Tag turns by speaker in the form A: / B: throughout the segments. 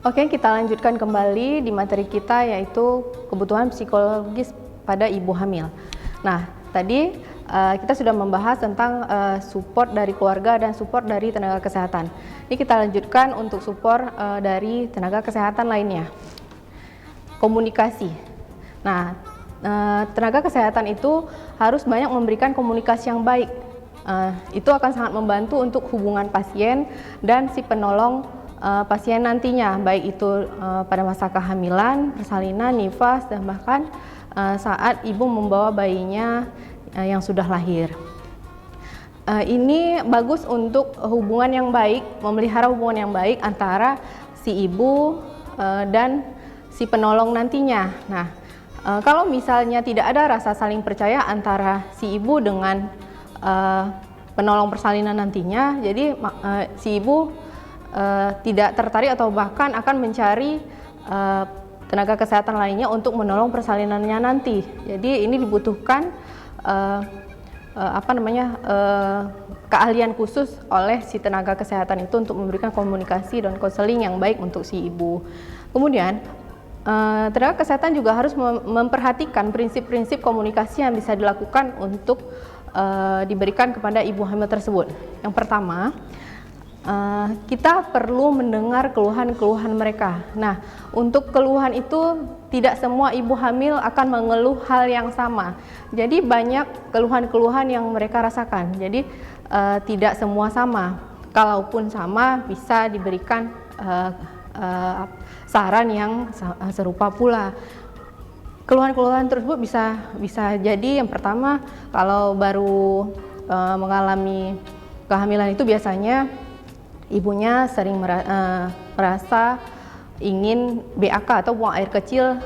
A: Oke, kita lanjutkan kembali di materi kita yaitu kebutuhan psikologis pada ibu hamil. Nah, tadi kita sudah membahas tentang support dari keluarga dan support dari tenaga kesehatan. Ini kita lanjutkan untuk support dari tenaga kesehatan lainnya. Komunikasi. Nah, tenaga kesehatan itu harus banyak memberikan komunikasi yang baik. Itu akan sangat membantu untuk hubungan pasien dan si penolong pasien nantinya, baik itu pada masa kehamilan, persalinan, nifas, dan bahkan saat ibu membawa bayinya yang sudah lahir. Ini bagus untuk hubungan yang baik, memelihara hubungan yang baik antara si ibu dan si penolong nantinya. Nah, kalau misalnya tidak ada rasa saling percaya antara si ibu dengan penolong persalinan nantinya, jadi si ibu tidak tertarik atau bahkan akan mencari tenaga kesehatan lainnya untuk menolong persalinannya nanti. Jadi ini dibutuhkan keahlian khusus oleh si tenaga kesehatan itu untuk memberikan komunikasi dan konseling yang baik untuk si ibu. Kemudian tenaga kesehatan juga harus memperhatikan prinsip-prinsip komunikasi yang bisa dilakukan untuk diberikan kepada ibu hamil tersebut. Yang pertama, kita perlu mendengar keluhan-keluhan mereka. Nah, untuk keluhan itu tidak semua ibu hamil akan mengeluh hal yang sama. Jadi banyak keluhan-keluhan yang mereka rasakan. Jadi tidak semua sama. Kalaupun sama, bisa diberikan saran yang serupa pula. Keluhan-keluhan tersebut bisa jadi yang pertama, kalau baru mengalami kehamilan itu biasanya ibunya sering merasa ingin BAK atau buang air kecil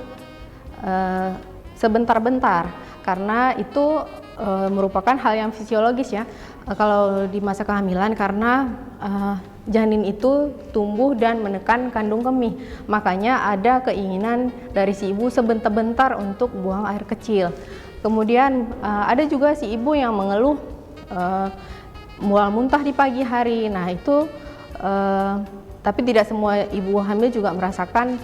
A: sebentar-bentar, karena itu merupakan hal yang fisiologis ya. Kalau di masa kehamilan, karena janin itu tumbuh dan menekan kandung kemih, makanya ada keinginan dari si ibu sebentar-bentar untuk buang air kecil. Kemudian ada juga si ibu yang mengeluh mual muntah di pagi hari. Nah itu tapi tidak semua ibu hamil juga merasakan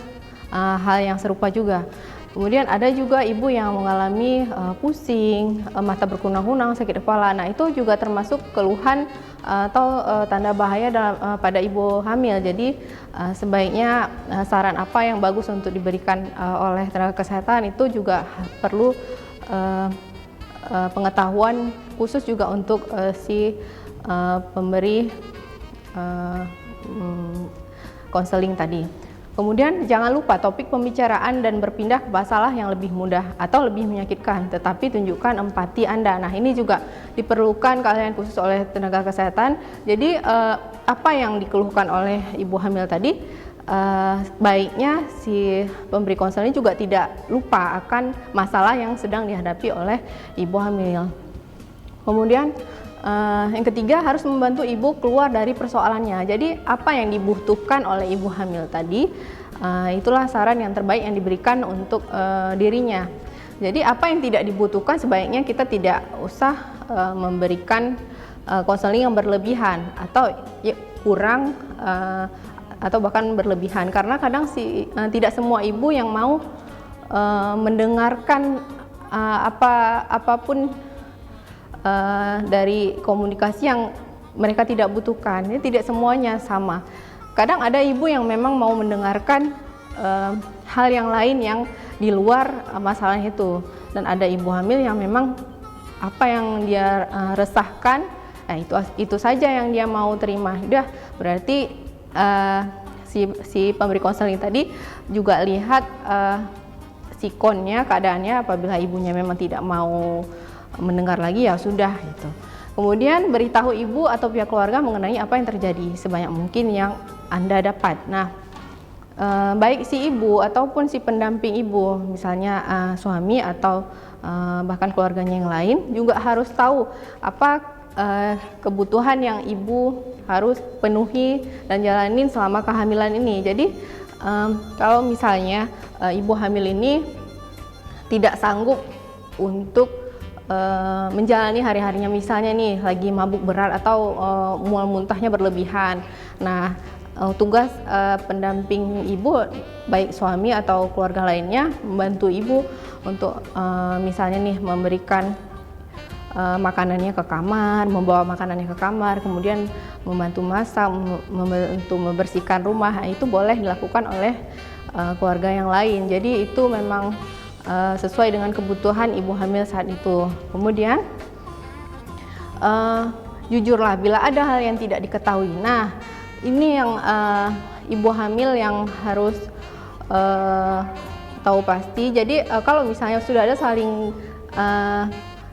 A: hal yang serupa juga. Kemudian ada juga ibu yang mengalami pusing, mata berkunang-kunang, sakit kepala. Nah itu juga termasuk keluhan atau tanda bahaya pada ibu hamil. Jadi sebaiknya saran apa yang bagus untuk diberikan oleh tenaga kesehatan itu juga perlu pengetahuan khusus juga untuk si pemberi konseling tadi. Kemudian jangan lupa topik pembicaraan dan berpindah ke masalah yang lebih mudah atau lebih menyakitkan, tetapi tunjukkan empati Anda. Nah ini juga diperlukan keahlian khusus oleh tenaga kesehatan. Jadi apa yang dikeluhkan oleh ibu hamil tadi, baiknya si pemberi konseling juga tidak lupa akan masalah yang sedang dihadapi oleh ibu hamil. Kemudian yang ketiga, harus membantu ibu keluar dari persoalannya. Jadi apa yang dibutuhkan oleh ibu hamil tadi, itulah saran yang terbaik yang diberikan untuk dirinya. Jadi apa yang tidak dibutuhkan sebaiknya kita tidak usah memberikan konseling yang berlebihan atau kurang atau bahkan berlebihan, karena kadang tidak semua ibu yang mau mendengarkan apapun dari komunikasi yang mereka tidak butuhkan. Ini tidak semuanya sama. Kadang ada ibu yang memang mau mendengarkan hal yang lain yang di luar masalah itu, dan ada ibu hamil yang memang apa yang dia resahkan, itu saja yang dia mau terima. Udah, berarti si pemberi konseling tadi juga lihat sikonnya, keadaannya. Apabila ibunya memang tidak mau mendengar lagi, ya sudah gitu. Kemudian beritahu ibu atau pihak keluarga mengenai apa yang terjadi sebanyak mungkin yang Anda dapat. Nah, baik si ibu ataupun si pendamping ibu, misalnya suami atau bahkan keluarganya yang lain, juga harus tahu apa kebutuhan yang ibu harus penuhi dan jalanin selama kehamilan ini. Jadi kalau misalnya ibu hamil ini tidak sanggup untuk menjalani hari-harinya, misalnya nih lagi mabuk berat atau mual muntahnya berlebihan. Nah, tugas pendamping ibu, baik suami atau keluarga lainnya, membantu ibu untuk misalnya nih memberikan makanannya ke kamar, membawa makanannya ke kamar, kemudian membantu masak, membantu membersihkan rumah. Itu boleh dilakukan oleh keluarga yang lain. Jadi itu memang sesuai dengan kebutuhan ibu hamil saat itu. Kemudian jujurlah bila ada hal yang tidak diketahui. Nah, ini yang ibu hamil yang harus tahu pasti. Jadi kalau misalnya sudah ada saling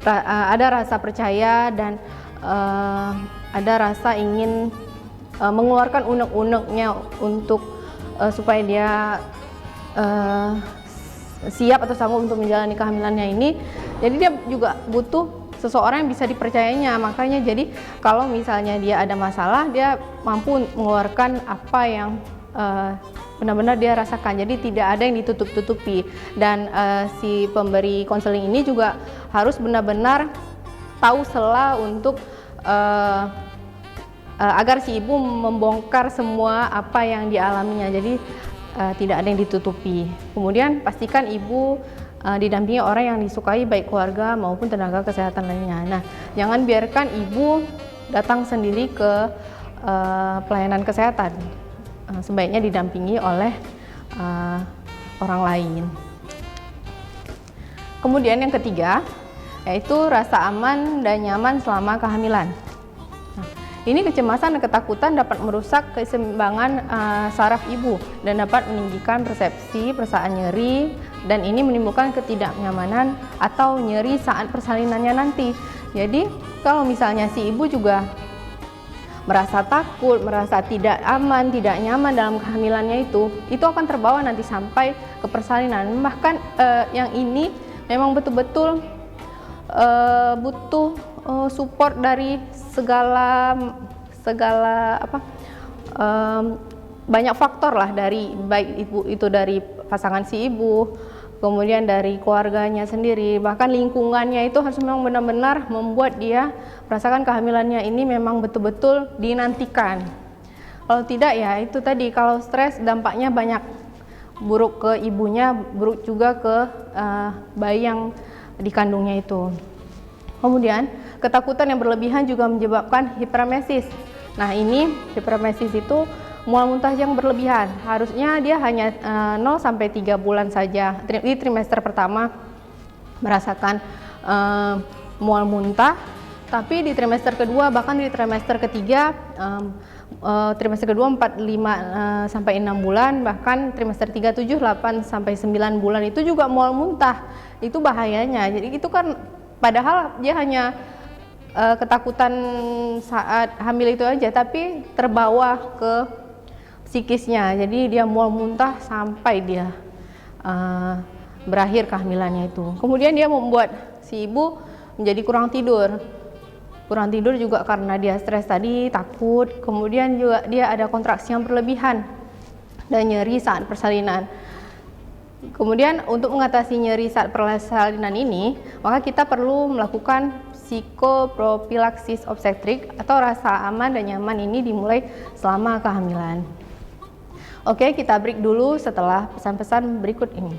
A: ada rasa percaya dan ada rasa ingin mengeluarkan unek-uneknya untuk supaya dia siap atau sanggup untuk menjalani kehamilannya ini, jadi dia juga butuh seseorang yang bisa dipercayainya. Makanya jadi kalau misalnya dia ada masalah, dia mampu mengeluarkan apa yang benar-benar dia rasakan. Jadi tidak ada yang ditutup-tutupi. Dan si pemberi konseling ini juga harus benar-benar tahu sela untuk agar si ibu membongkar semua apa yang dialaminya. Jadi tidak ada yang ditutupi. Kemudian pastikan ibu didampingi orang yang disukai baik keluarga maupun tenaga kesehatan lainnya. Nah, jangan biarkan ibu datang sendiri ke pelayanan kesehatan. Sebaiknya didampingi oleh orang lain. Kemudian yang ketiga, yaitu rasa aman dan nyaman selama kehamilan. Ini kecemasan dan ketakutan dapat merusak keseimbangan saraf ibu dan dapat meninggikan persepsi perasaan nyeri, dan ini menimbulkan ketidaknyamanan atau nyeri saat persalinannya nanti. Jadi kalau misalnya si ibu juga merasa takut, merasa tidak aman, tidak nyaman dalam kehamilannya itu akan terbawa nanti sampai ke persalinan. Bahkan yang ini memang betul-betul butuh support dari banyak faktor lah, dari baik ibu itu dari pasangan si ibu, kemudian dari keluarganya sendiri, bahkan lingkungannya itu harus memang benar-benar membuat dia merasakan kehamilannya ini memang betul-betul dinantikan. Kalau tidak ya itu tadi, kalau stres dampaknya banyak, buruk ke ibunya, buruk juga ke bayi yang dikandungnya itu. Kemudian ketakutan yang berlebihan juga menyebabkan hiperemesis. Nah, ini hiperemesis itu mual muntah yang berlebihan. Harusnya dia hanya 0 sampai 3 bulan saja di trimester pertama merasakan mual muntah, tapi di trimester kedua, bahkan di trimester ketiga, trimester kedua 4, 5 sampai 6 bulan, bahkan trimester 3, 7, 8 sampai 9 bulan itu juga mual muntah. Itu bahayanya. Jadi itu kan padahal dia hanya ketakutan saat hamil itu aja, tapi terbawa ke psikisnya. Jadi dia mual muntah sampai dia berakhir kehamilannya itu. Kemudian dia membuat si ibu menjadi kurang tidur. Kurang tidur juga karena dia stres tadi, takut. Kemudian juga dia ada kontraksi yang berlebihan dan nyeri saat persalinan. Kemudian untuk mengatasi nyeri saat persalinan ini, maka kita perlu melakukan psikopropilaksis obstetrik atau rasa aman dan nyaman ini dimulai selama kehamilan. Oke, kita break dulu setelah pesan-pesan berikut ini.